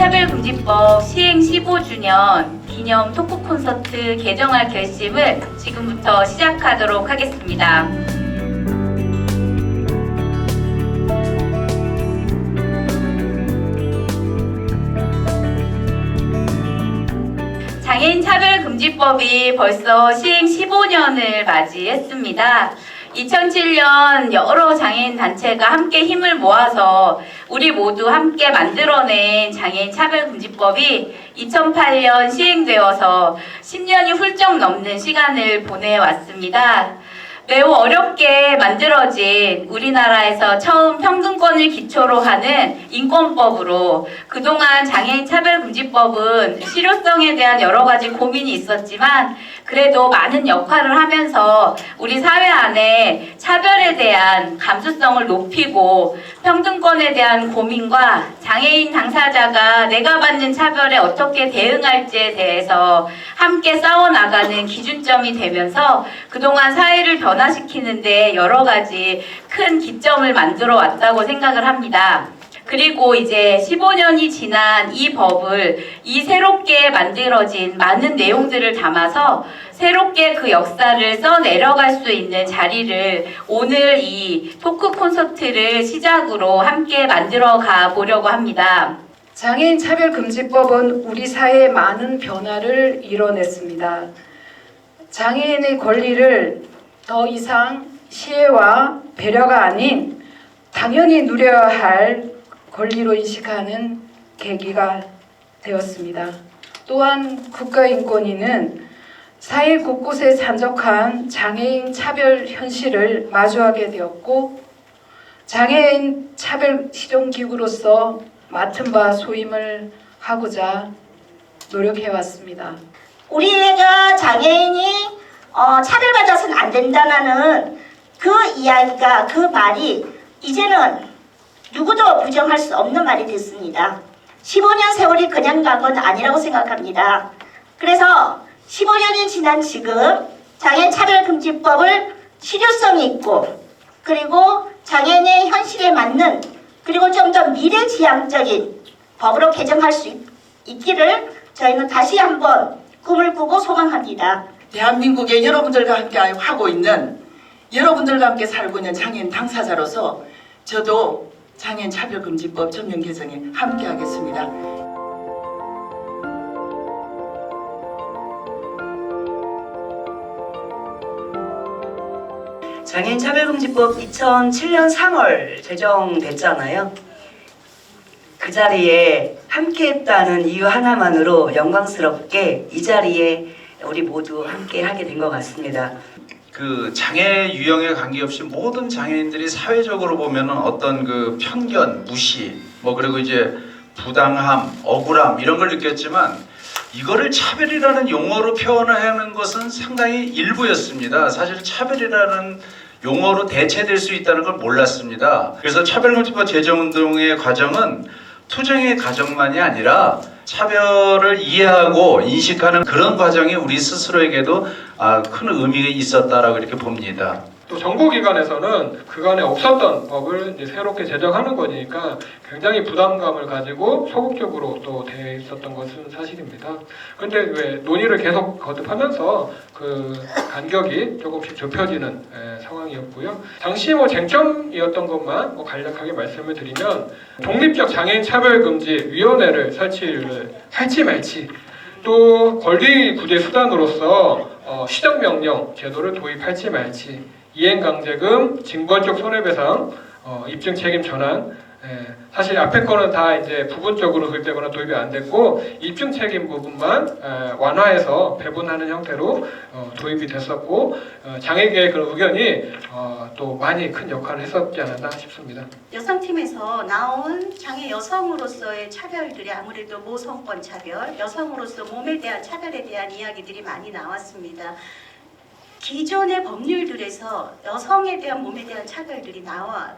차별금지법 시행 15주년 기념 토크 콘서트 개정할 결심을 지금부터 시작하도록 하겠습니다. 장애인 차별금지법이 벌써 시행 15년을 맞이했습니다. 2007년 여러 장애인 단체가 함께 힘을 모아서 우리 모두 함께 만들어낸 장애인 차별금지법이 2008년 시행되어서 10년이 훌쩍 넘는 시간을 보내왔습니다. 매우 어렵게 만들어진 우리나라에서 처음 평등권을 기초로 하는 인권법으로 그동안 장애인 차별금지법은 실효성에 대한 여러 가지 고민이 있었지만 그래도 많은 역할을 하면서 우리 사회 안에 차별에 대한 감수성을 높이고 평등권에 대한 고민과 장애인 당사자가 내가 받는 차별에 어떻게 대응할지에 대해서 함께 싸워나가는 기준점이 되면서 그동안 사회를 변화시키는데 여러 가지 큰 기점을 만들어 왔다고 생각을 합니다. 그리고 이제 15년이 지난 이 법을 이 새롭게 만들어진 많은 내용들을 담아서 새롭게 그 역사를 써내려갈 수 있는 자리를 오늘 이 토크 콘서트를 시작으로 함께 만들어가 보려고 합니다. 장애인 차별금지법은 우리 사회에 많은 변화를 이뤄냈습니다. 장애인의 권리를 더 이상 시혜와 배려가 아닌 당연히 누려야 할 권리로 인식하는 계기가 되었습니다. 또한 국가인권위는 사회 곳곳에 산적한 장애인 차별 현실을 마주하게 되었고 장애인 차별 시정기구로서 맡은 바 소임을 하고자 노력해왔습니다. 우리가 장애인이 차별받아서는 안 된다는 그 이야기가, 그 말이 이제는 누구도 부정할 수 없는 말이 됐습니다. 15년 세월이 그냥 간 건 아니라고 생각합니다. 그래서 15년이 지난 지금 장애인 차별금지법을 실효성이 있고 그리고 장애인의 현실에 맞는 그리고 좀 더 미래지향적인 법으로 개정할 수 있기를 저희는 다시 한번 꿈을 꾸고 소망합니다. 대한민국의 여러분들과 함께 하고 있는 여러분들과 함께 살고 있는 장애인 당사자로서 저도 장애인 차별금지법 전면 개정에 함께 하겠습니다. 장애인 차별금지법 2007년 3월 제정됐잖아요. 그 자리에 함께했다는 이유 하나만으로 영광스럽게 이 자리에 우리 모두 함께 하게 된 것 같습니다. 그 장애 유형에 관계없이 모든 장애인들이 사회적으로 보면은 어떤 그 편견, 무시, 그리고 이제 부당함, 억울함 이런 걸 느꼈지만 이거를 차별이라는 용어로 표현하는 것은 상당히 일부였습니다. 사실 차별이라는 용어로 대체될 수 있다는 걸 몰랐습니다. 그래서 차별금지법 제정운동의 과정은 투쟁의 과정만이 아니라 차별을 이해하고 인식하는 그런 과정이 우리 스스로에게도 큰 의미가 있었다라고 이렇게 봅니다. 또 정부기관에서는 그간에 없었던 법을 이제 새롭게 제정하는 거니까 굉장히 부담감을 가지고 소극적으로 또 돼 있었던 것은 사실입니다. 그런데 왜 논의를 계속 거듭하면서 그 간격이 조금씩 좁혀지는 상황이었고요. 당시 쟁점이었던 것만 간략하게 말씀을 드리면 독립적 장애인 차별금지위원회를 설치를 할지 말지 또 권리 구제 수단으로서 시정명령 제도를 도입할지 말지 이행강제금, 징벌적 손해배상, 입증 책임 전환. 사실 앞에 거는 다 이제 부분적으로 도입되거나 도입이 안 됐고 입증 책임 부분만 완화해서 배분하는 형태로 도입이 됐었고 장애계의 그런 의견이 또 많이 큰 역할을 했었지 않았나 싶습니다. 여성팀에서 나온 장애 여성으로서의 차별들이 아무래도 모성권 차별, 여성으로서 몸에 대한 차별에 대한 이야기들이 많이 나왔습니다. 기존의 법률들에서 여성에 대한 몸에 대한 차별들이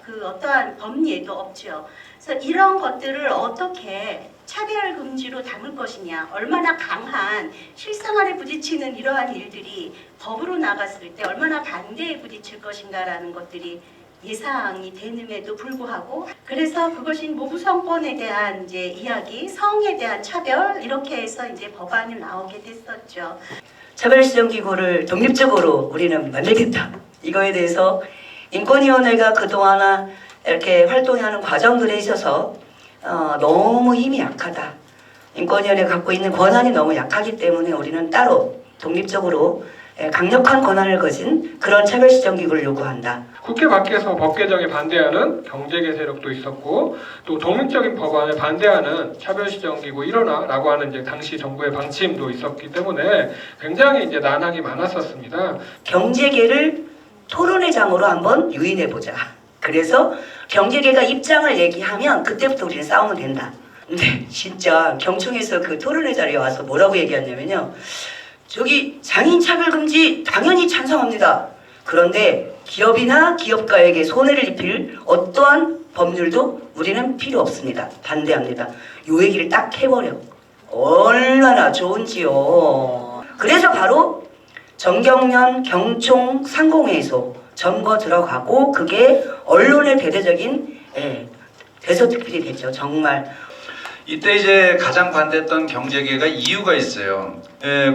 그 어떠한 법리에도 없죠. 그래서 이런 것들을 어떻게 차별금지로 담을 것이냐, 얼마나 강한 실생활에 부딪히는 이러한 일들이 법으로 나갔을 때 얼마나 반대에 부딪힐 것인가라는 것들이 예상이 되는에도 불구하고 그래서 그것이 모부성권에 대한 이제 이야기, 성에 대한 차별 이렇게 해서 이제 법안이 나오게 됐었죠. 차별시정기구를 독립적으로 우리는 만들겠다. 이거에 대해서 인권위원회가 그동안 이렇게 활동하는 과정들에 있어서 너무 힘이 약하다. 인권위원회가 갖고 있는 권한이 너무 약하기 때문에 우리는 따로 독립적으로 강력한 권한을 가진 그런 차별시정기구를 요구한다. 국회 밖에서 법 개정에 반대하는 경제계 세력도 있었고 또 독립적인 법안에 반대하는 차별시정기구 일어나라고 하는 이제 당시 정부의 방침도 있었기 때문에 굉장히 이제 난항이 많았었습니다. 경제계를 토론회장으로 한번 유인해보자. 그래서 경제계가 입장을 얘기하면 그때부터 우리는 싸우면 된다. 근데 진짜 경총에서 그 토론회 자리에 와서 뭐라고 얘기했냐면요. 저기 장애인 차별금지 당연히 찬성합니다. 그런데 기업이나 기업가에게 손해를 입힐 어떠한 법률도 우리는 필요 없습니다. 반대합니다. 요 얘기를 딱 해버려. 얼마나 좋은지요. 그래서 바로 정경련 경총 상공회의소 점거 들어가고 그게 언론의 대대적인 대서특필이 됐죠. 정말. 이때 이제 가장 반대했던 경제계가 이유가 있어요.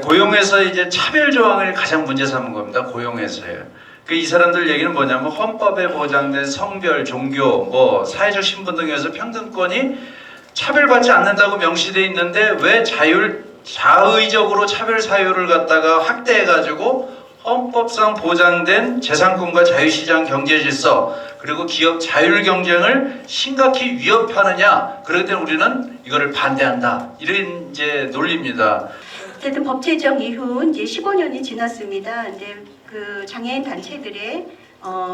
고용에서 이제 차별 조항을 가장 문제 삼은 겁니다. 고용에서요. 그 이 사람들 얘기는 뭐냐면 헌법에 보장된 성별, 종교, 뭐 사회적 신분 등에서 평등권이 차별받지 않는다고 명시돼 있는데 왜 자의적으로 차별 사유를 갖다가 확대해가지고 헌법상 보장된 재산권과 자유시장 경제질서 그리고 기업 자율 경쟁을 심각히 위협하느냐. 그럴 때 우리는 이거를 반대한다. 이런 이제 논리입니다. 어쨌든 법 제정 이후 이제 15년이 지났습니다. 근데 그 장애인 단체들의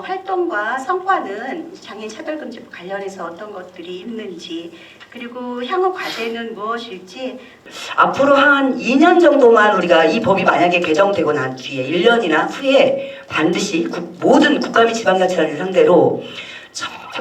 활동과 성과는 장애인 차별금지법 관련해서 어떤 것들이 있는지 그리고 향후 과제는 무엇일지 앞으로 한 2년 정도만 우리가 이 법이 만약에 개정되고 난 뒤에 1년이나 후에 반드시 모든 국가 및 지방자치단체 상대로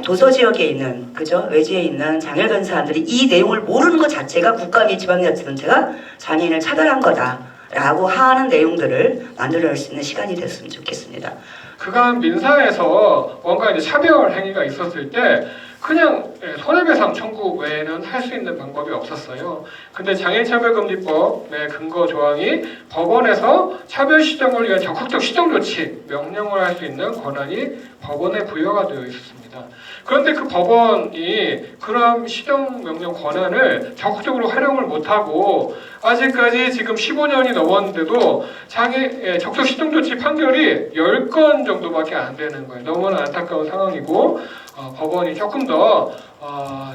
도서 지역에 있는 그죠 외지에 있는 장애인 사람들이 이 내용을 모르는 것 자체가 국가 및 지방자치단체가 장애인을 차별한 거다라고 하는 내용들을 만들어낼 수 있는 시간이 됐으면 좋겠습니다. 그간 민사에서 뭔가 이제 차별 행위가 있었을 때 그냥 손해배상 청구 외에는 할 수 있는 방법이 없었어요. 근데 장애인차별금지법의 근거 조항이 법원에서 차별 시정을 위한 적극적 시정 조치 명령을 할 수 있는 권한이 법원에 부여가 되어 있었습니다. 그런데 그 법원이 그런 시정 명령 권한을 적극적으로 활용을 못하고 아직까지 지금 15년이 넘었는데도 적극 시정 조치 판결이 10건 정도밖에 안 되는 거예요. 너무나 안타까운 상황이고 법원이 조금 더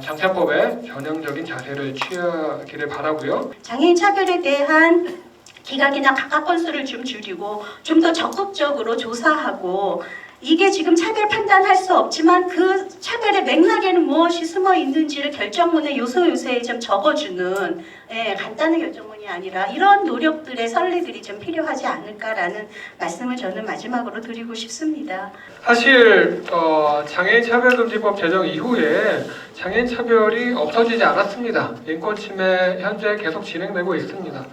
장차법에 전향적인 자세를 취하기를 바라고요. 장애인 차별에 대한 기각이나 각각 건수를 좀 줄이고 좀 더 적극적으로 조사하고 이게 지금 차별 판단할 수 없지만 그 차별의 맥락에는 무엇이 숨어 있는지를 결정문에 요소요소에 좀 적어주는 간단한 결정문이 아니라 이런 노력들의 선례들이 좀 필요하지 않을까라는 말씀을 저는 마지막으로 드리고 싶습니다. 사실 장애인 차별금지법 제정 이후에 장애인 차별이 없어지지 않았습니다. 인권 침해 현재 계속 진행되고 있습니다.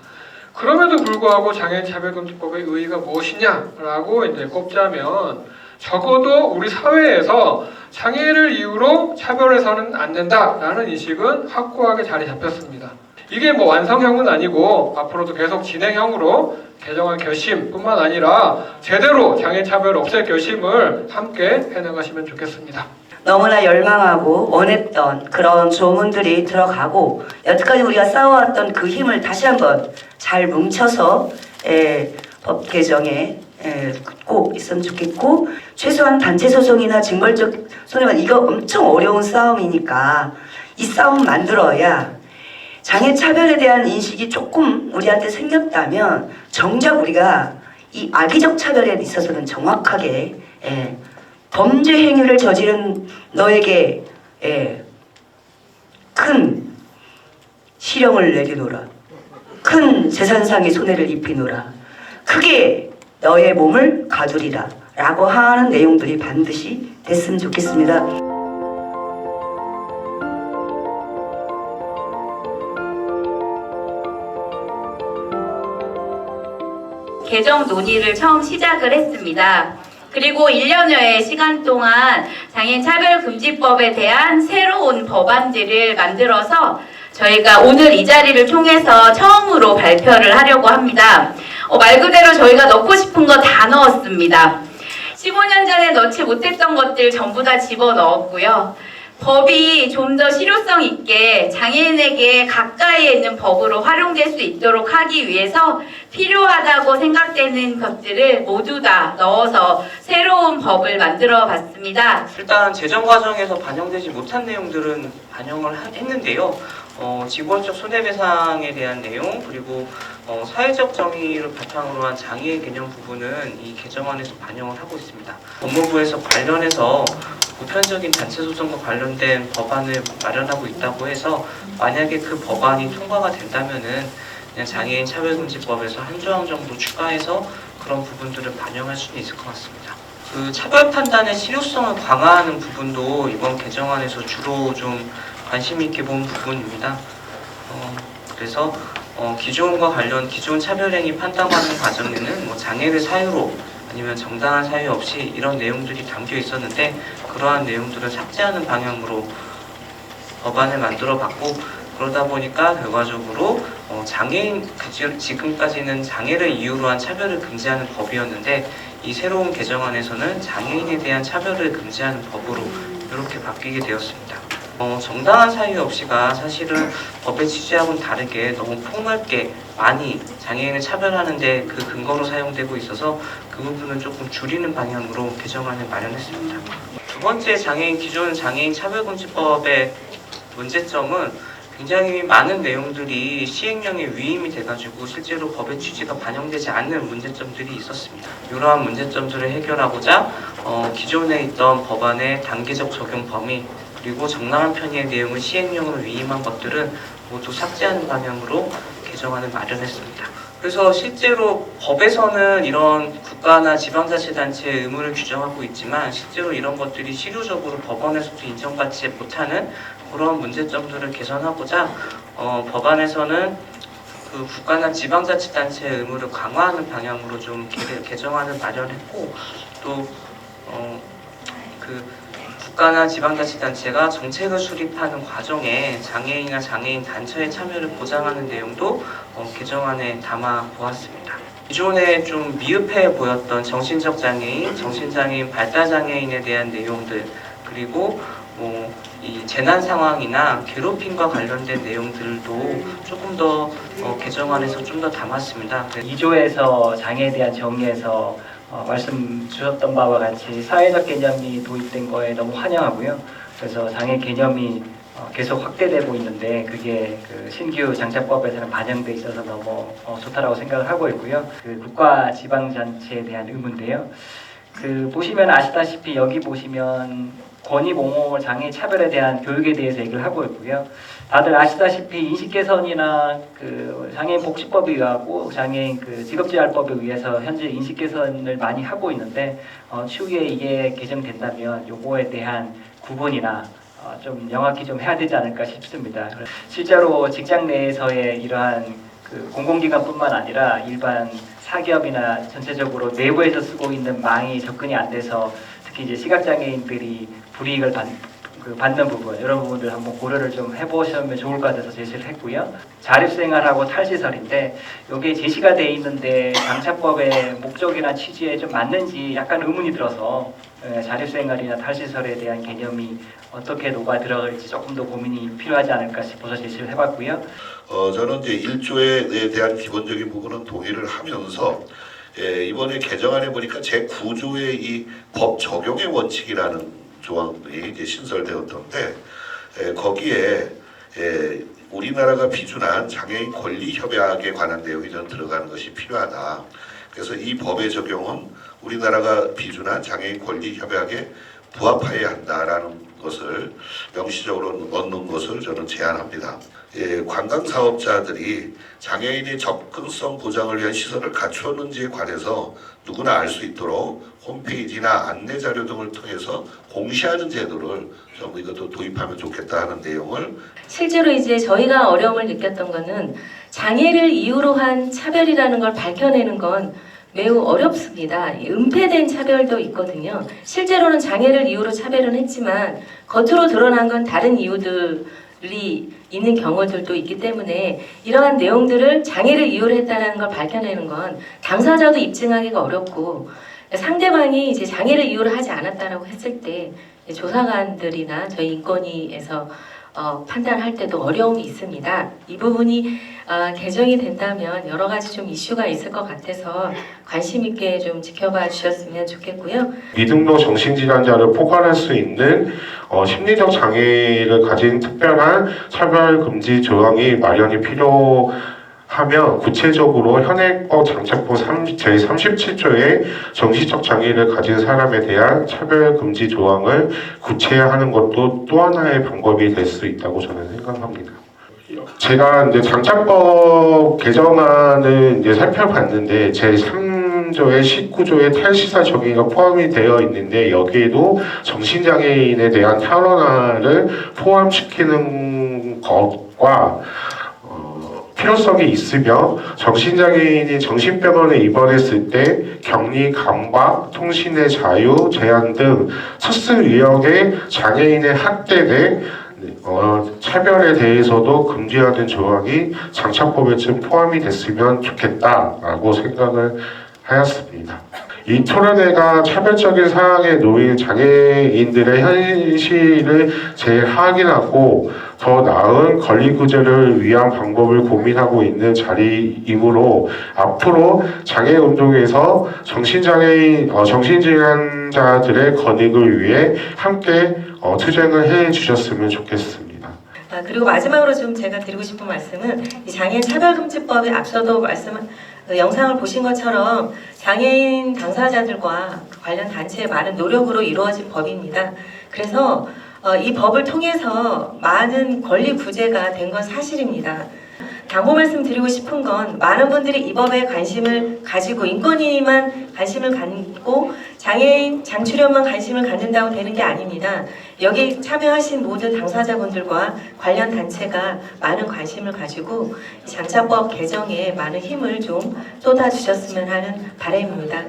그럼에도 불구하고 장애인 차별금지법의 의의가 무엇이냐라고 이제 꼽자면 적어도 우리 사회에서 장애인을 이유로 차별해서는 안 된다라는 인식은 확고하게 자리 잡혔습니다. 이게 뭐 완성형은 아니고 앞으로도 계속 진행형으로 개정할 결심뿐만 아니라 제대로 장애인 차별을 없앨 결심을 함께 해나가시면 좋겠습니다. 너무나 열망하고 원했던 그런 조문들이 들어가고 여태까지 우리가 쌓아왔던 그 힘을 다시 한번 잘 뭉쳐서 법 개정에 꼭 있으면 좋겠고 최소한 단체 소송이나 징벌적 손해만 이거 엄청 어려운 싸움이니까 이 싸움 만들어야 장애 차별에 대한 인식이 조금 우리한테 생겼다면 정작 우리가 이 악의적 차별에 있어서는 정확하게 범죄 행위를 저지른 너에게 큰 실형을 내리노라. 큰 재산상의 손해를 입히노라. 크게 너의 몸을 가두리라. 라고 하는 내용들이 반드시 됐으면 좋겠습니다. 개정 논의를 처음 시작을 했습니다. 그리고 1년여의 시간 동안 장애인 차별금지법에 대한 새로운 법안들을 만들어서 저희가 오늘 이 자리를 통해서 처음으로 발표를 하려고 합니다. 말 그대로 저희가 넣고 싶은 거 다 넣었습니다. 15년 전에 넣지 못했던 것들 전부 다 집어넣었고요. 법이 좀 더 실효성 있게 장애인에게 가까이에 있는 법으로 활용될 수 있도록 하기 위해서 필요하다고 생각되는 것들을 모두 다 넣어서 새로운 법을 만들어 봤습니다. 일단 재정 과정에서 반영되지 못한 내용들은 반영을 했는데요. 직원적 손해배상에 대한 내용 그리고 사회적 정의를 바탕으로 한 장애인 개념 부분은 이 개정안에서 반영을 하고 있습니다. 법무부에서 관련해서 보편적인 단체 소송과 관련된 법안을 마련하고 있다고 해서 만약에 그 법안이 통과가 된다면은 그냥 장애인 차별금지법에서 한 조항 정도 추가해서 그런 부분들을 반영할 수는 있을 것 같습니다. 그 차별 판단의 실효성을 강화하는 부분도 이번 개정안에서 주로 좀 관심 있게 본 부분입니다. 그래서 기존과 관련 기존 차별행위 판단하는 과정에는 뭐 장애를 사유로 아니면 정당한 사유 없이 이런 내용들이 담겨 있었는데 그러한 내용들을 삭제하는 방향으로 법안을 만들어 봤고 그러다 보니까 결과적으로 장애인 지금까지는 장애를 이유로 한 차별을 금지하는 법이었는데 이 새로운 개정안에서는 장애인에 대한 차별을 금지하는 법으로 이렇게 바뀌게 되었습니다. 정당한 사유 없이가 사실은 법의 취지하고는 다르게 너무 폭넓게 많이 장애인을 차별하는데 그 근거로 사용되고 있어서 그 부분은 조금 줄이는 방향으로 개정안을 마련했습니다. 두 번째 기존 장애인 차별금지법의 문제점은 굉장히 많은 내용들이 시행령에 위임이 돼가지고 실제로 법의 취지가 반영되지 않는 문제점들이 있었습니다. 이러한 문제점들을 해결하고자 기존에 있던 법안의 단계적 적용 범위 그리고 정당한 편의의 내용을 시행령으로 위임한 것들은 모두 삭제하는 방향으로 개정안을 마련했습니다. 그래서 실제로 법에서는 이런 국가나 지방자치단체의 의무를 규정하고 있지만 실제로 이런 것들이 실효적으로 법원에서도 인정받지 못하는 그런 문제점들을 개선하고자 법안에서는 그 국가나 지방자치단체의 의무를 강화하는 방향으로 좀 개정안을 마련했고 또 국가나 지방자치단체가 정책을 수립하는 과정에 장애인이나 장애인 단체의 참여를 보장하는 내용도 개정안에 담아 보았습니다. 기존에 좀 미흡해 보였던 정신적 장애인, 정신장애인, 발달장애인에 대한 내용들 그리고 이 재난 상황이나 괴롭힘과 관련된 내용들도 조금 더 개정안에서 좀 더 담았습니다. 2조에서 장애에 대한 정의에서 말씀 주셨던 바와 같이 사회적 개념이 도입된 거에 너무 환영하고요. 그래서 장애 개념이 계속 확대되고 있는데 그게 그 신규 장차법에서는 반영돼 있어서 너무 좋다라고 생각을 하고 있고요. 그 국가 지방자치에 대한 의무인데요. 그 보시면 아시다시피 여기 보시면 권위공호 장애 차별에 대한 교육에 대해서 얘기를 하고 있고요. 다들 아시다시피 인식 개선이나 그 장애인 복지법에 의하고 장애인 그 직업재활법에 의해서 현재 인식 개선을 많이 하고 있는데 추후에 이게 개정된다면 요거에 대한 구분이나 좀 명확히 좀 해야 되지 않을까 싶습니다. 실제로 직장 내에서의 이러한 그 공공기관뿐만 아니라 일반 사기업이나 전체적으로 내부에서 쓰고 있는 망이 접근이 안 돼서 특히 이제 시각장애인들이 불이익을 받는 부분 이런 부분들 한번 고려를 좀 해보시면 좋을 것 같아서 제시를 했고요. 자립생활하고 탈시설인데 이게 제시가 돼 있는데 장차법의 목적이나 취지에 좀 맞는지 약간 의문이 들어서 자립생활이나 탈시설에 대한 개념이 어떻게 녹아 들어갈지 조금 더 고민이 필요하지 않을까 싶어서 제시를 해봤고요. 저는 이제 1조에 대한 기본적인 부분은 동의를 하면서 이번에 개정안에 보니까 제9조의 이 법 적용의 원칙이라는 조항들이 이제 신설되었던데 거기에 우리나라가 비준한 장애인 권리 협약에 관한 내용이 좀 들어가는 것이 필요하다. 그래서 이 법의 적용은 우리나라가 비준한 장애인 권리 협약에 부합해야 한다라는 것을 명시적으로 넣는 것을 저는 제안합니다. 관광 사업자들이 장애인의 접근성 보장을 위한 시설을 갖추었는지에 관해서 누구나 알 수 있도록 홈페이지나 안내 자료 등을 통해서 공시하는 제도를 좀 이것도 도입하면 좋겠다 하는 내용을 실제로 이제 저희가 어려움을 느꼈던 거는 장애를 이유로 한 차별이라는 걸 밝혀내는 건 매우 어렵습니다. 이 은폐된 차별도 있거든요. 실제로는 장애를 이유로 차별은 했지만 겉으로 드러난 건 다른 이유들이 있는 경우들도 있기 때문에 이러한 내용들을 장애를 이유로 했다는 걸 밝혀내는 건 당사자도 입증하기가 어렵고 상대방이 이제 장애를 이유로 하지 않았다라고 했을 때 조사관들이나 저희 인권위에서 판단할 때도 어려움이 있습니다. 이 부분이 개정이 된다면 여러 가지 좀 이슈가 있을 것 같아서 관심 있게 좀 지켜봐 주셨으면 좋겠고요. 미등록 정신질환자를 포괄할 수 있는 심리적 장애를 가진 특별한 차별금지 조항이 마련이 필요하면 구체적으로 현행법 장착부 제37조의 정신적 장애를 가진 사람에 대한 차별금지 조항을 구체화하는 것도 또 하나의 방법이 될 수 있다고 저는 생각합니다. 제가 이제 장착법 개정안을 이제 살펴봤는데 제3조의 19조의 탈시사 정의가 포함이 되어 있는데 여기에도 정신장애인에 대한 탈원화를 포함시키는 것과 필요성이 있으며 정신장애인이 정신병원에 입원했을 때 격리, 감박, 통신의 자유, 제한 등 특수 유형의 장애인의 학대 내 차별에 대해서도 금지하는 조항이 장착법에 좀 포함이 됐으면 좋겠다라고 생각을 하였습니다. 이 토론회가 차별적인 상황에 놓인 장애인들의 현실을 재확인하고 더 나은 권리 구제를 위한 방법을 고민하고 있는 자리이므로 앞으로 장애 운동에서 정신질환자들의 권익을 위해 함께 투쟁을 해 주셨으면 좋겠습니다. 그리고 마지막으로 좀 제가 드리고 싶은 말씀은 이 장애인 차별금지법에 앞서도 영상을 보신 것처럼 장애인 당사자들과 관련 단체의 많은 노력으로 이루어진 법입니다. 그래서 이 법을 통해서 많은 권리 구제가 된 건 사실입니다. 당부 말씀드리고 싶은 건 많은 분들이 이 법에 관심을 가지고 인권위만 관심을 갖고 장애인 장출연만 관심을 갖는다고 되는 게 아닙니다. 여기 참여하신 모든 당사자분들과 관련 단체가 많은 관심을 가지고 장착법 개정에 많은 힘을 좀 쏟아주셨으면 하는 바람입니다.